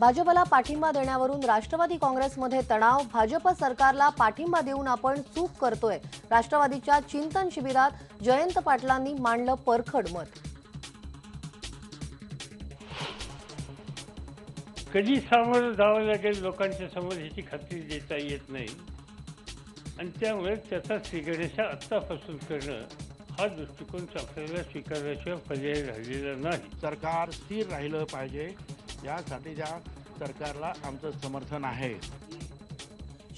भाजपला पाठिंबा देण्यावरून राष्ट्रवादी काँग्रेसमध्ये तणाव। भाजप सरकारला पाठिंबा देऊन आपण चूक करतोय। राष्ट्रवादीच्या चिंतन शिबिरात जयंत पाटलांनी मांडलं परखड मत। कधी सामोरं जावं लागेल लोकांच्या समोर ह्याची खात्री देता येत नाही आणि त्यामुळे त्याचा स्वीकारण्याचा आत्तापासून करणं हा दृष्टिकोन आपल्याला स्वीकारण्याशिवाय पर्याय राहिलेला नाही। सरकार स्थिर राहिलं पाहिजे यासाठी त्या सरकारला आमचं समर्थन आहे।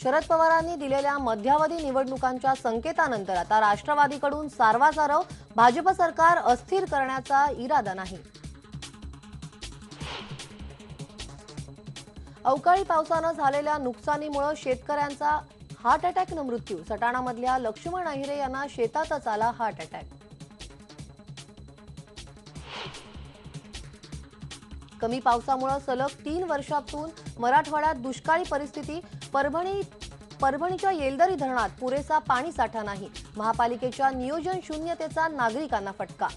शरद पवारांनी दिलेल्या मध्यावधी निवडणुकांच्या संकेतानंतर आता राष्ट्रवादीकडून सारवासारव। भाजप सरकार अस्थिर करण्याचा इरादा नाही। अवकाळी पावसानं झालेल्या नुकसानीमुळे शेतकऱ्यांचा हार्ट अटॅकनं मृत्यू। सटाणामधल्या लक्ष्मण अहिरे यांना शेतातच आला हार्ट अटॅक। कमी पावसामुळे सलग 3 वर्षातून मराठवाड्यात दुष्काळी परिस्थिती। परभणीच्या येलदरी धरणात पुरेसा पाणी साठा नाही। महापालिकेच्या नियोजन शून्यतेचा नागरिकांना फटका।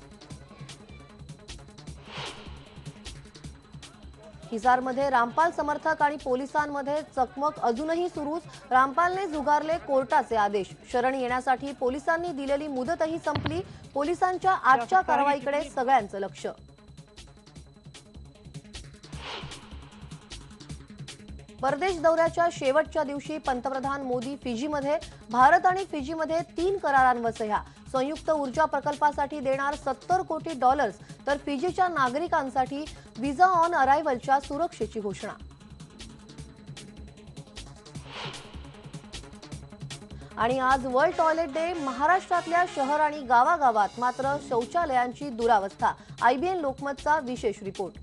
हिसारमध्ये रामपाल समर्थक आणि पोलिसांमध्ये चकमक अजूनही सुरूच। रामपालने झुगारले कोर्टाचे आदेश। शरण येण्यासाठी पोलिसांनी दिलेली मुदतही संपली। पोलिसांच्या आजच्या कारवाईकडे सगळ्यांचं लक्ष। परदेश दौऱ्याच्या शेवटच्या दिवशी पंतप्रधान मोदी फिजीमध्ये। भारत आणि फिजीमध्ये 3 करारांवर सह्या। संयुक्त ऊर्जा प्रकल्पासाठी देणार $70 कोटी, तर फिजीच्या नागरिकांसाठी व्हिसा ऑन अरायव्हलच्या सुरक्षेची घोषणा। आणि आज वर्ल्ड टॉयलेट डे। महाराष्ट्रातल्या शहर आणि गावागावात मात्र शौचालयांची दुरावस्था। IBN लोकमतचा विशेष रिपोर्ट।